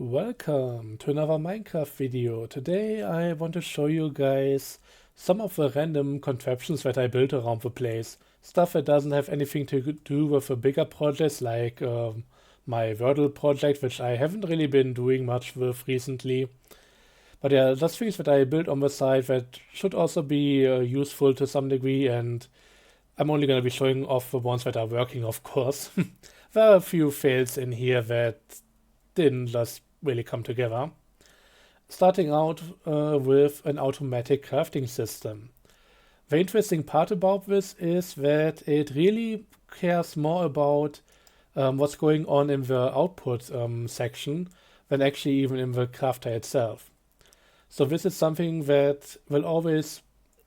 Welcome to another Minecraft video. Today I want to show you guys some of the random contraptions that I built around the place. Stuff that doesn't have anything to do with the bigger projects like my Wordle project, which I haven't really been doing much with recently. But yeah, just things that I built on the side that should also be useful to some degree, and I'm only going to be showing off the ones that are working, of course. There are a few fails in here that didn't just really come together. Starting out with an automatic crafting system. The interesting part about this is that it really cares more about what's going on in the output section than actually even in the crafter itself. So this is something that will always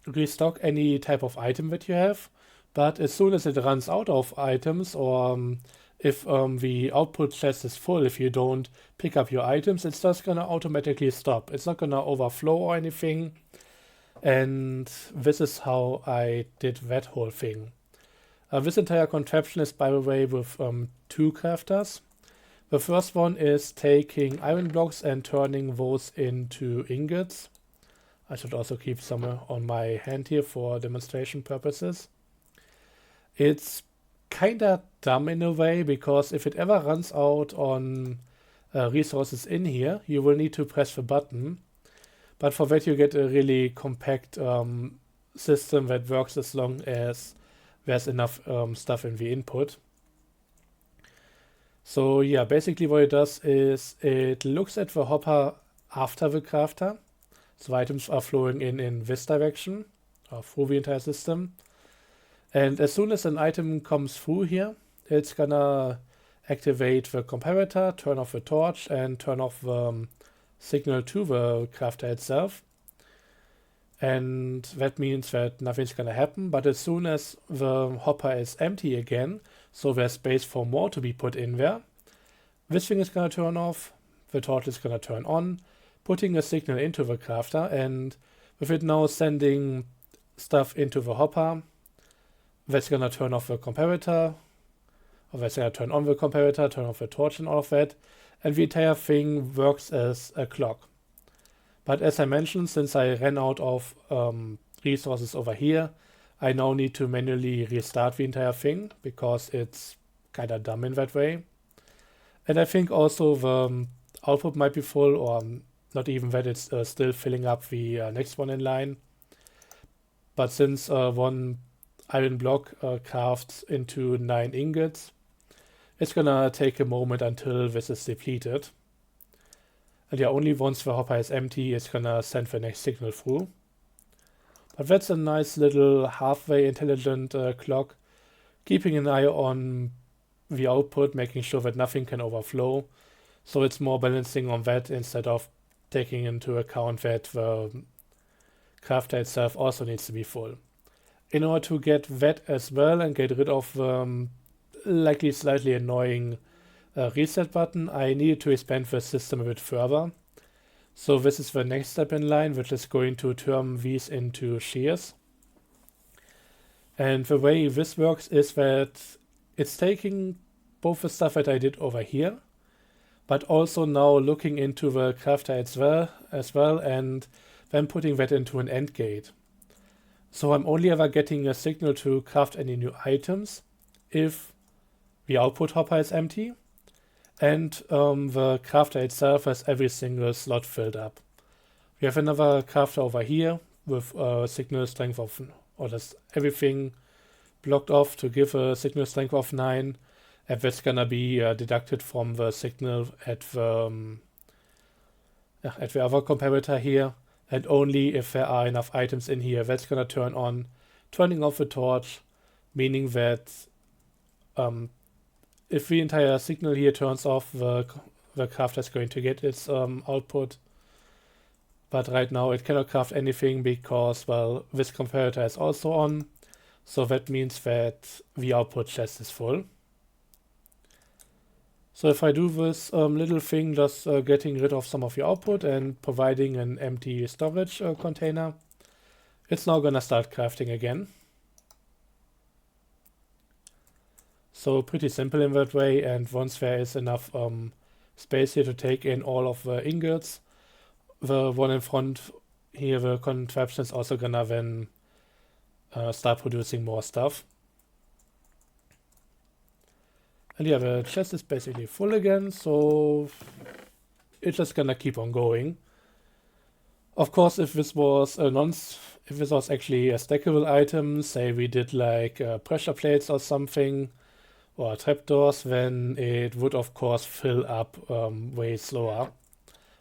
restock any type of item that you have, but as soon as it runs out of items, or if the output chest is full, if you don't pick up your items, it's just gonna automatically stop. It's not gonna overflow or anything. And this is how I did that whole thing. This entire contraption is, by the way, with two crafters. The first one is taking iron blocks and turning those into ingots. I should also keep some on my hand here for demonstration purposes. It's kinda dumb in a way, because if it ever runs out on resources in here, you will need to press the button. But for that you get a really compact system that works as long as there's enough stuff in the input. So yeah, basically what it does is it looks at the hopper after the crafter. So items are flowing in this direction, or through the entire system. And as soon as an item comes through here, it's gonna activate the comparator, turn off the torch, and turn off the signal to the crafter itself. And that means that nothing's gonna happen, but as soon as the hopper is empty again, so there's space for more to be put in there, this thing is gonna turn off, the torch is gonna turn on, putting a signal into the crafter, and with it now sending stuff into the hopper, that's gonna turn off the comparator, or that's gonna turn on the comparator, turn off the torch and all of that, and the entire thing works as a clock. But as I mentioned, since I ran out of resources over here, I now need to manually restart the entire thing, because it's kinda dumb in that way. And I think also the output might be full, or not even that, it's still filling up the next one in line. But since one iron block crafts into 9 ingots, it's gonna take a moment until this is depleted. And yeah, only once the hopper is empty, it's gonna send the next signal through. But that's a nice little halfway intelligent clock, keeping an eye on the output, making sure that nothing can overflow. So it's more balancing on that instead of taking into account that the crafter itself also needs to be full. In order to get that as well and get rid of likely slightly annoying reset button, I needed to expand the system a bit further. So this is the next step in line, which is going to turn these into shears. And the way this works is that it's taking both the stuff that I did over here, but also now looking into the crafter as well, and then putting that into an AND gate. So I'm only ever getting a signal to craft any new items if the output hopper is empty and the crafter itself has every single slot filled up. We have another crafter over here with a signal strength of, or just everything blocked off to give a signal strength of 9, and that's gonna be deducted from the signal at the other comparator here. And only if there are enough items in here, that's gonna turn on, turning off the torch, meaning that if the entire signal here turns off, the crafter is going to get its output. But right now it cannot craft anything because, well, this comparator is also on. So that means that the output chest is full. So if I do this little thing, just getting rid of some of the output and providing an empty storage container, it's now gonna start crafting again. So pretty simple in that way, and once there is enough space here to take in all of the ingots. The one in front here, the contraption, is also gonna then start producing more stuff. And yeah, the chest is basically full again, so it's just gonna keep on going. Of course, if this was actually a stackable item, say we did like pressure plates or something, or trapdoors, then it would of course fill up way slower,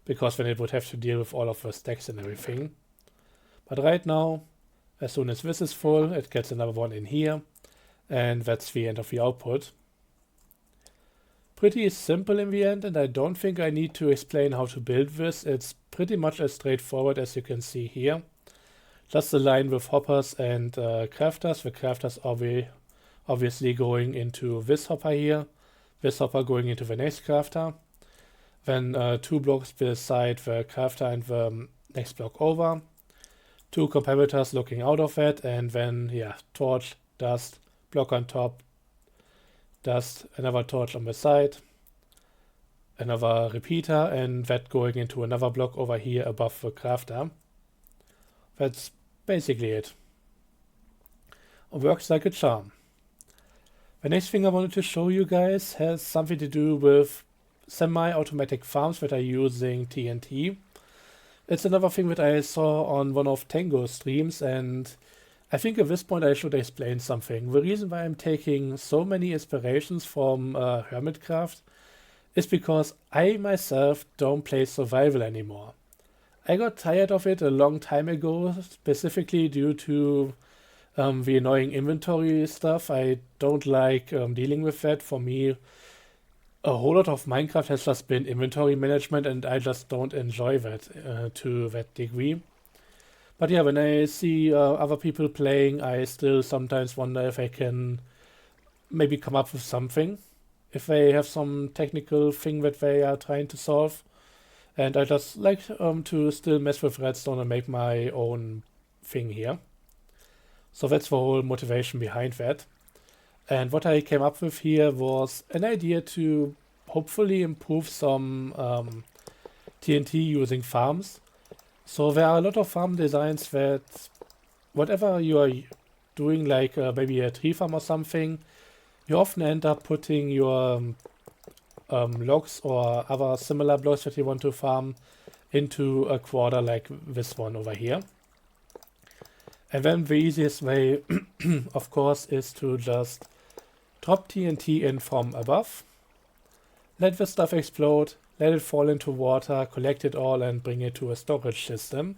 because then it would have to deal with all of the stacks and everything. But right now, as soon as this is full, it gets another one in here, and that's the end of the output. Pretty simple in the end, and I don't think I need to explain how to build this. It's pretty much as straightforward as you can see here. Just a line with hoppers and crafters. The crafters are obviously going into this hopper here, this hopper going into the next crafter. Then 2 blocks beside the crafter and the next block over. 2 comparators looking out of it, and then yeah, torch, dust, block on top, dust, another torch on the side, another repeater, and that going into another block over here above the crafter. That's basically it. It works like a charm. The next thing I wanted to show you guys has something to do with semi-automatic farms that are using TNT. It's another thing that I saw on one of Tango's streams, and I think at this point I should explain something. The reason why I'm taking so many inspirations from Hermitcraft is because I myself don't play survival anymore. I got tired of it a long time ago, specifically due to the annoying inventory stuff. I don't like dealing with that. For me, a whole lot of Minecraft has just been inventory management, and I just don't enjoy that to that degree. But yeah, when I see other people playing, I still sometimes wonder if I can maybe come up with something, if they have some technical thing that they are trying to solve. And I just like to still mess with redstone and make my own thing here. So that's the whole motivation behind that. And what I came up with here was an idea to hopefully improve some TNT using farms. So there are a lot of farm designs that whatever you are doing, like maybe a tree farm or something, you often end up putting your logs or other similar blocks that you want to farm into a quarter like this one over here. And then the easiest way, of course, is to just drop TNT in from above, let the stuff explode, let it fall into water, collect it all, and bring it to a storage system.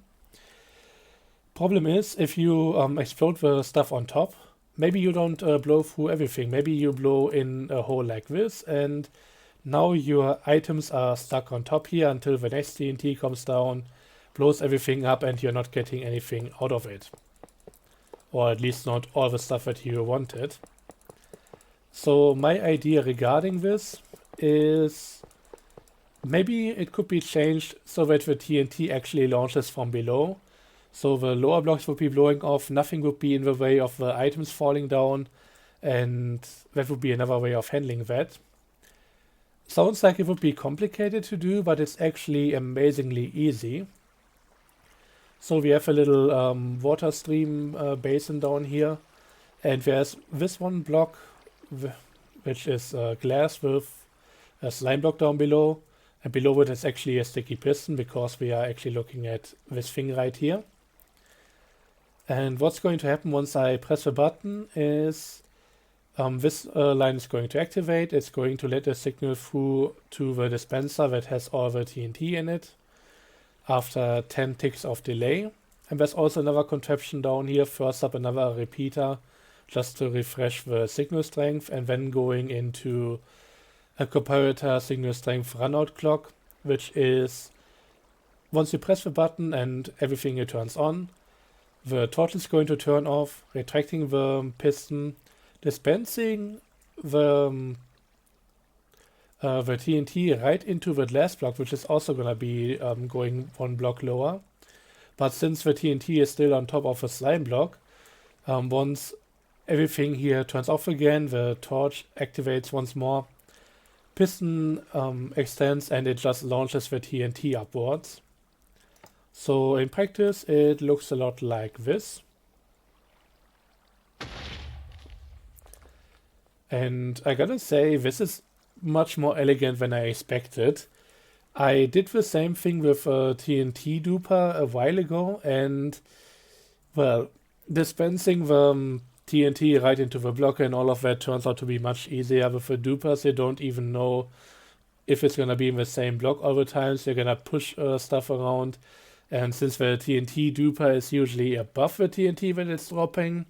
Problem is, if you explode the stuff on top, maybe you don't blow through everything. Maybe you blow in a hole like this, and now your items are stuck on top here until the next TNT comes down, blows everything up, and you're not getting anything out of it. Or at least not all the stuff that you wanted. So my idea regarding this is maybe it could be changed so that the TNT actually launches from below. So the lower blocks would be blowing off, nothing would be in the way of the items falling down, and that would be another way of handling that. Sounds like it would be complicated to do, but it's actually amazingly easy. So we have a little water stream basin down here, and there's this one block which is glass with a slime block down below, and below it is actually a sticky piston because we are actually looking at this thing right here. And what's going to happen once I press the button is this line is going to activate. It's going to let a signal through to the dispenser that has all the TNT in it after 10 ticks of delay. And there's also another contraption down here, first up another repeater, just to refresh the signal strength, and then going into a comparator signal strength runout clock, which is once you press the button and everything turns on, the torch is going to turn off, retracting the piston, dispensing the TNT right into the glass block, which is also going to be going one block lower. But since the TNT is still on top of the slime block, once everything here turns off again, the torch activates once more, piston extends and it just launches the TNT upwards. So in practice it looks a lot like this. And I gotta say, this is much more elegant than I expected. I did the same thing with a TNT duper a while ago, and well, dispensing the TNT right into the block and all of that turns out to be much easier. With the dupers, you don't even know if it's gonna be in the same block all the time, so you're gonna push stuff around. And since the TNT duper is usually above the TNT when it's dropping,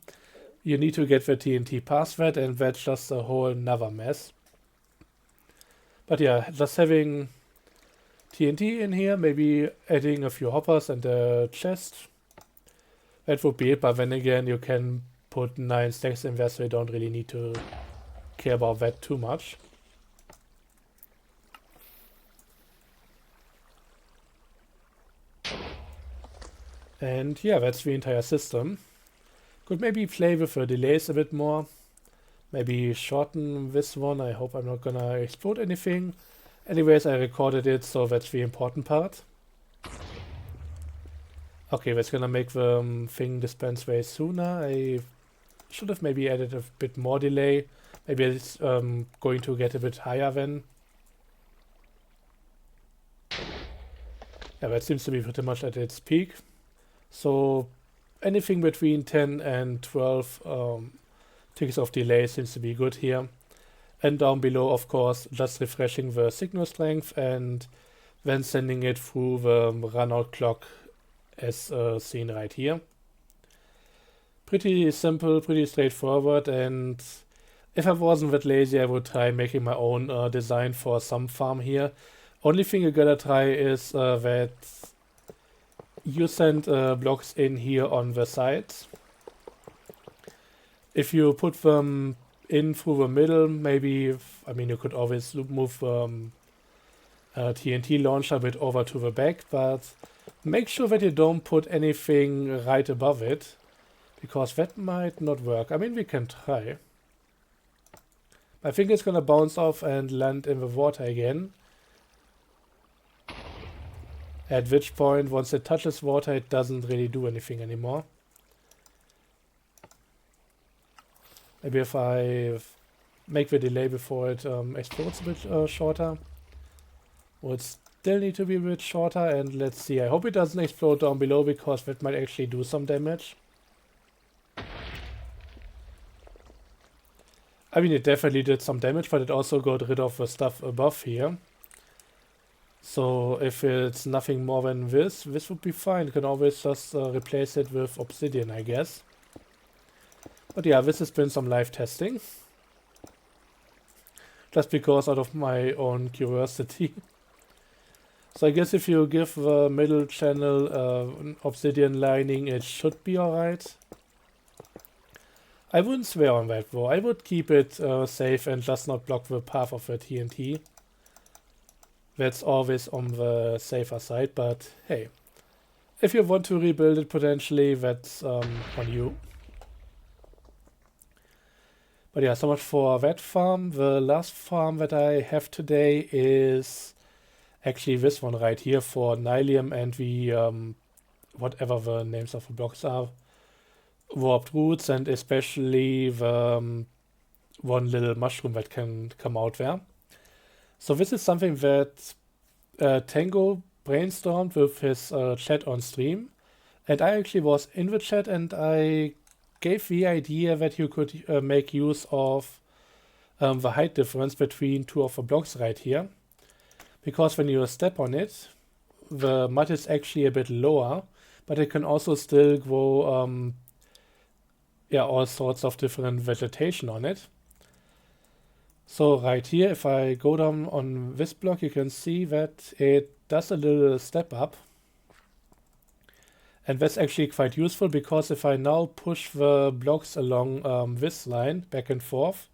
you need to get the TNT past that, and that's just a whole nother mess. But yeah, just having TNT in here, maybe adding a few hoppers and a chest, that would be it. But then again, you can put 9 stacks in there, so you don't really need to care about that too much. And yeah, that's the entire system. Could maybe play with the delays a bit more. Maybe shorten this one. I hope I'm not gonna explode anything. Anyways, I recorded it, so that's the important part. Okay, that's gonna make the thing dispense way sooner. I should have maybe added a bit more delay. Maybe it's going to get a bit higher then. Yeah, that seems to be pretty much at its peak. So anything between 10 and 12 ticks of delay seems to be good here. And down below, of course, just refreshing the signal strength and then sending it through the runout clock as seen right here. Pretty simple, pretty straightforward, and if I wasn't that lazy, I would try making my own design for some farm here. Only thing you gotta try is that you send blocks in here on the sides. If you put them in through the middle, maybe, I mean, you could always move TNT-Launcher a bit over to the back, but make sure that you don't put anything right above it, because that might not work. I mean, we can try. I think it's gonna bounce off and land in the water again. At which point, once it touches water, it doesn't really do anything anymore. Maybe if I make the delay before it explodes a bit shorter. Would still need to be a bit shorter, and let's see. I hope it doesn't explode down below, because that might actually do some damage. I mean, it definitely did some damage, but it also got rid of the stuff above here. So if it's nothing more than this would be fine. You can always just replace it with obsidian, I guess. But yeah, this has been some live testing. Just because out of my own curiosity. So I guess if you give the middle channel an obsidian lining, it should be alright. I wouldn't swear on that though. I would keep it safe and just not block the path of the TNT. That's always on the safer side, but hey, if you want to rebuild it potentially, that's on you. But yeah, so much for that farm. The last farm that I have today is actually this one right here for Nylium and the whatever the names of the blocks are. Warped roots, and especially the one little mushroom that can come out there. So this is something that Tango brainstormed with his chat on stream, and I actually was in the chat, and I gave the idea that you could make use of the height difference between two of the blocks right here, because when you step on it, the mud is actually a bit lower, but it can also still grow yeah, all sorts of different vegetation on it. So right here, if I go down on this block, you can see that it does a little step up. And that's actually quite useful, because if I now push the blocks along this line back and forth,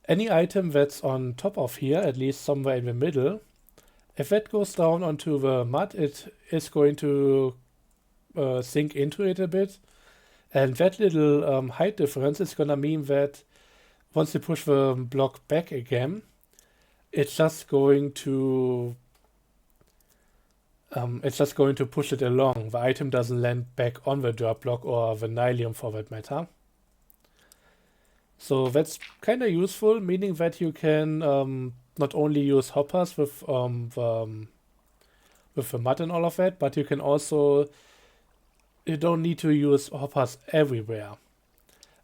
any item that's on top of here, at least somewhere in the middle, if that goes down onto the mud, it is going to sink into it a bit. And that little height difference is going to mean that once you push the block back again, it's just going to push it along. The item doesn't land back on the dirt block or the nylon for that matter. So that's kind of useful, meaning that you can not only use hoppers with the mud and all of that, but you don't need to use hoppers everywhere.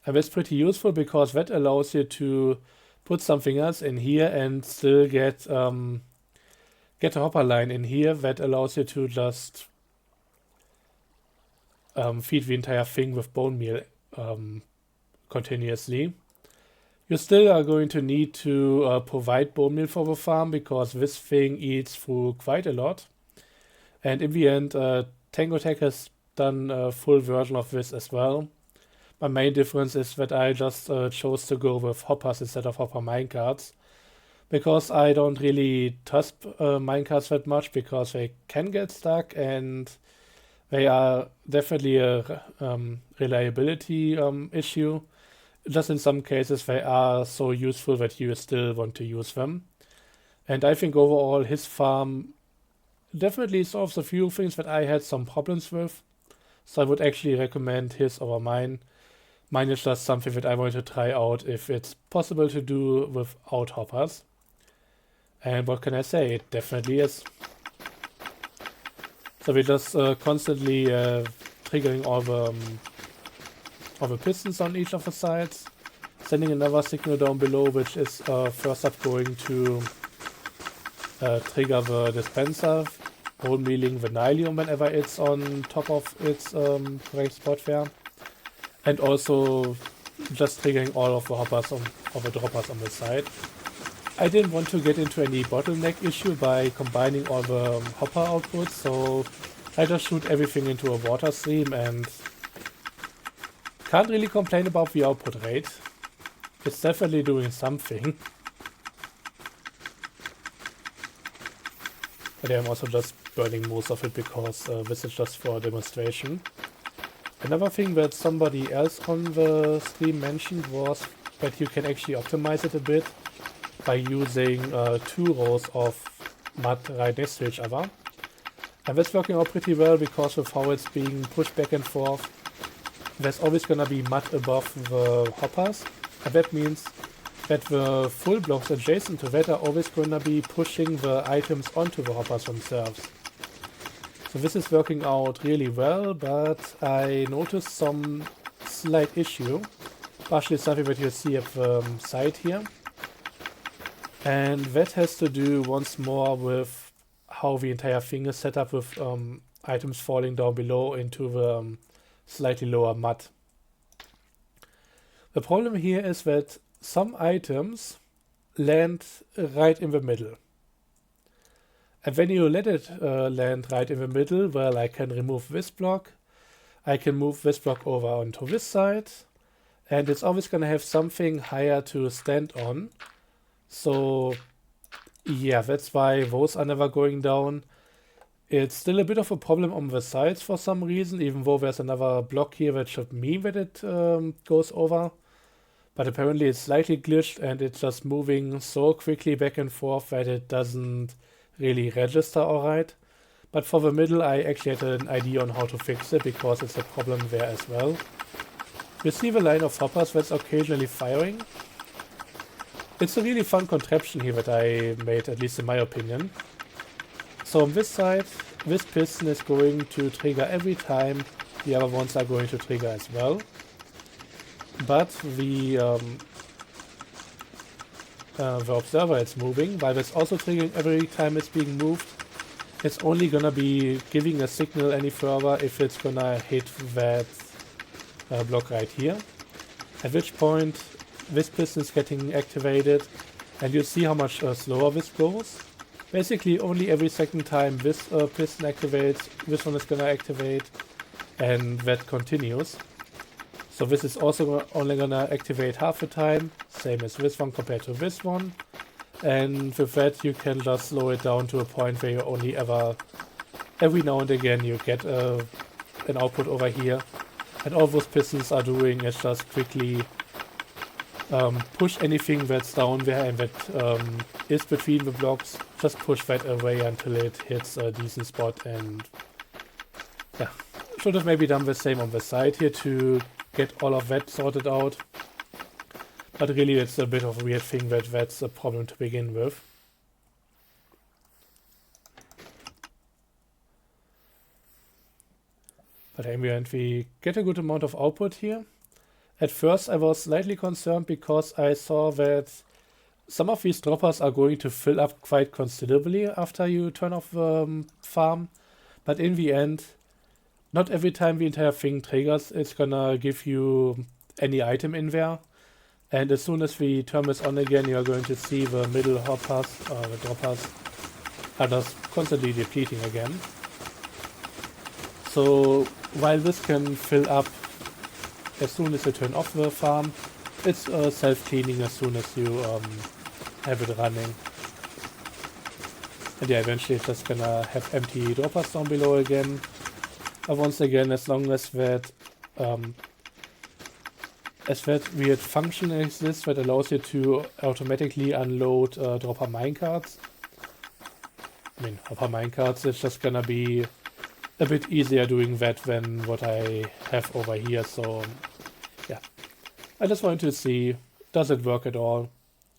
And that's pretty useful because that allows you to put something else in here and still get a hopper line in here that allows you to just feed the entire thing with bone meal continuously. You still are going to need to provide bone meal for the farm because this thing eats through quite a lot. And in the end, Tango Tech has done a full version of this as well. My main difference is that I just chose to go with hoppers instead of hopper minecarts, because I don't really trust minecarts that much because they can get stuck and they are definitely a reliability issue. Just in some cases they are so useful that you still want to use them. And I think overall his farm definitely solves a few things that I had some problems with. So I would actually recommend his over mine. Mine is just something that I want to try out if it's possible to do without hoppers. And what can I say? It definitely is. So we're just constantly triggering all the pistons on each of the sides, sending another signal down below, which is first up going to trigger the dispenser, bone mealing the nylon whenever it's on top of its correct spot there. And also just triggering all of the hoppers or the droppers on the side. I didn't want to get into any bottleneck issue by combining all the hopper outputs, so I just shoot everything into a water stream and can't really complain about the output rate. It's definitely doing something. But I'm also just burning most of it because this is just for a demonstration. Another thing that somebody else on the stream mentioned was that you can actually optimize it a bit by using 2 rows of mud right next to each other. And that's working out pretty well because of how it's being pushed back and forth. There's always gonna be mud above the hoppers, and that means that the full blocks adjacent to that are always gonna be pushing the items onto the hoppers themselves. So this is working out really well, but I noticed some slight issue, partially something that you see at the side here. And that has to do once more with how the entire thing is set up with items falling down below into the slightly lower mud. The problem here is that some items land right in the middle. And when you let it land right in the middle, well, I can remove this block, I can move this block over onto this side, and it's always going to have something higher to stand on. So yeah, that's why those are never going down. It's still a bit of a problem on the sides for some reason, even though there's another block here that should mean that it goes over. But apparently it's slightly glitched and it's just moving so quickly back and forth that it doesn't really register alright. But for the middle I actually had an idea on how to fix it because it's a problem there as well. You see the line of hoppers that's occasionally firing. It's a really fun contraption here that I made, at least in my opinion. So on this side, this piston is going to trigger every time, the other ones are going to trigger as well. But the observer is moving, while it's also triggering every time it's being moved. It's only gonna be giving a signal any further if it's gonna hit that block right here. At which point this piston is getting activated, and you see how much slower this goes. Basically only every second time this piston activates, this one is gonna activate, and that continues. So this is also only gonna activate half the time, same as this one compared to this one. And with that you can just slow it down to a point where you only every now and again you get an output over here. And all those pistons are doing is just quickly Push anything that's down there and that is between the blocks. Just push that away until it hits a decent spot, and yeah, should have maybe done the same on the side here to get all of that sorted out. But really it's a bit of a weird thing that that's a problem to begin with. But in the end we get a good amount of output here. At first I was slightly concerned because I saw that some of these droppers are going to fill up quite considerably after you turn off the farm. But in the end, not every time the entire thing triggers, it's gonna give you any item in there. And as soon as we turn this on again, you're going to see the middle hoppers, the droppers, are just constantly depleting again. So while this can fill up as soon as you turn off the farm, it's self-cleaning as soon as you have it running. And yeah, eventually it's just gonna have empty droppers down below again. But once again, as long as that weird function exists that allows you to automatically unload dropper minecarts. I mean, dropper minecarts, it's just gonna be a bit easier doing that than what I have over here, so yeah. I just wanted to see, does it work at all?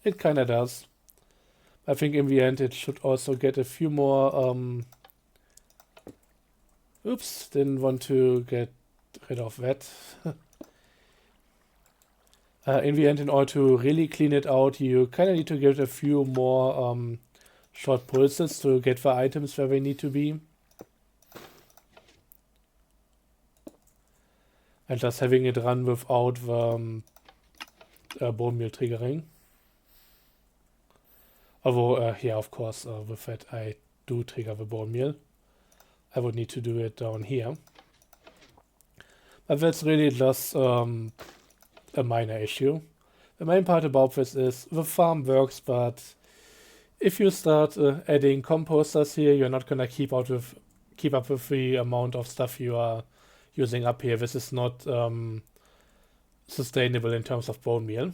It kinda does. I think in the end it should also get a few more, oops, didn't want to get rid of that. In the end, in order to really clean it out, you kinda need to give it a few more short pulses to get the items where they need to be. And just having it run without the bone meal triggering. Although, yeah, of course, with that I do trigger the bone meal. I would need to do it down here. But that's really just a minor issue. The main part about this is the farm works, but if you start adding composters here, you're not gonna keep up with the amount of stuff you are using up here. This is not sustainable in terms of bone meal.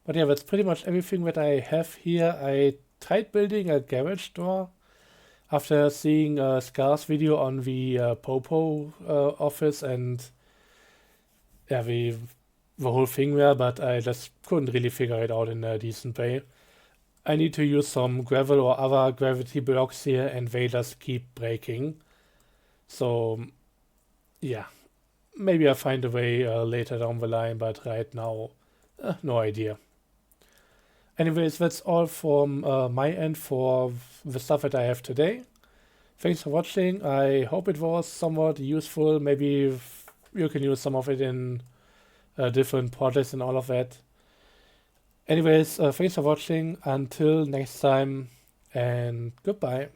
But yeah, that's pretty much everything that I have here. I tried building a garage door after seeing Scar's video on the Popo office and yeah, the whole thing there, but I just couldn't really figure it out in a decent way. I need to use some gravel or other gravity blocks here, and they just keep breaking. So yeah, maybe I'll find a way later down the line, but right now, no idea. Anyways, that's all from my end for the stuff that I have today. Thanks for watching. I hope it was somewhat useful. Maybe you can use some of it in different projects and all of that. Anyways, thanks for watching. Until next time, and goodbye.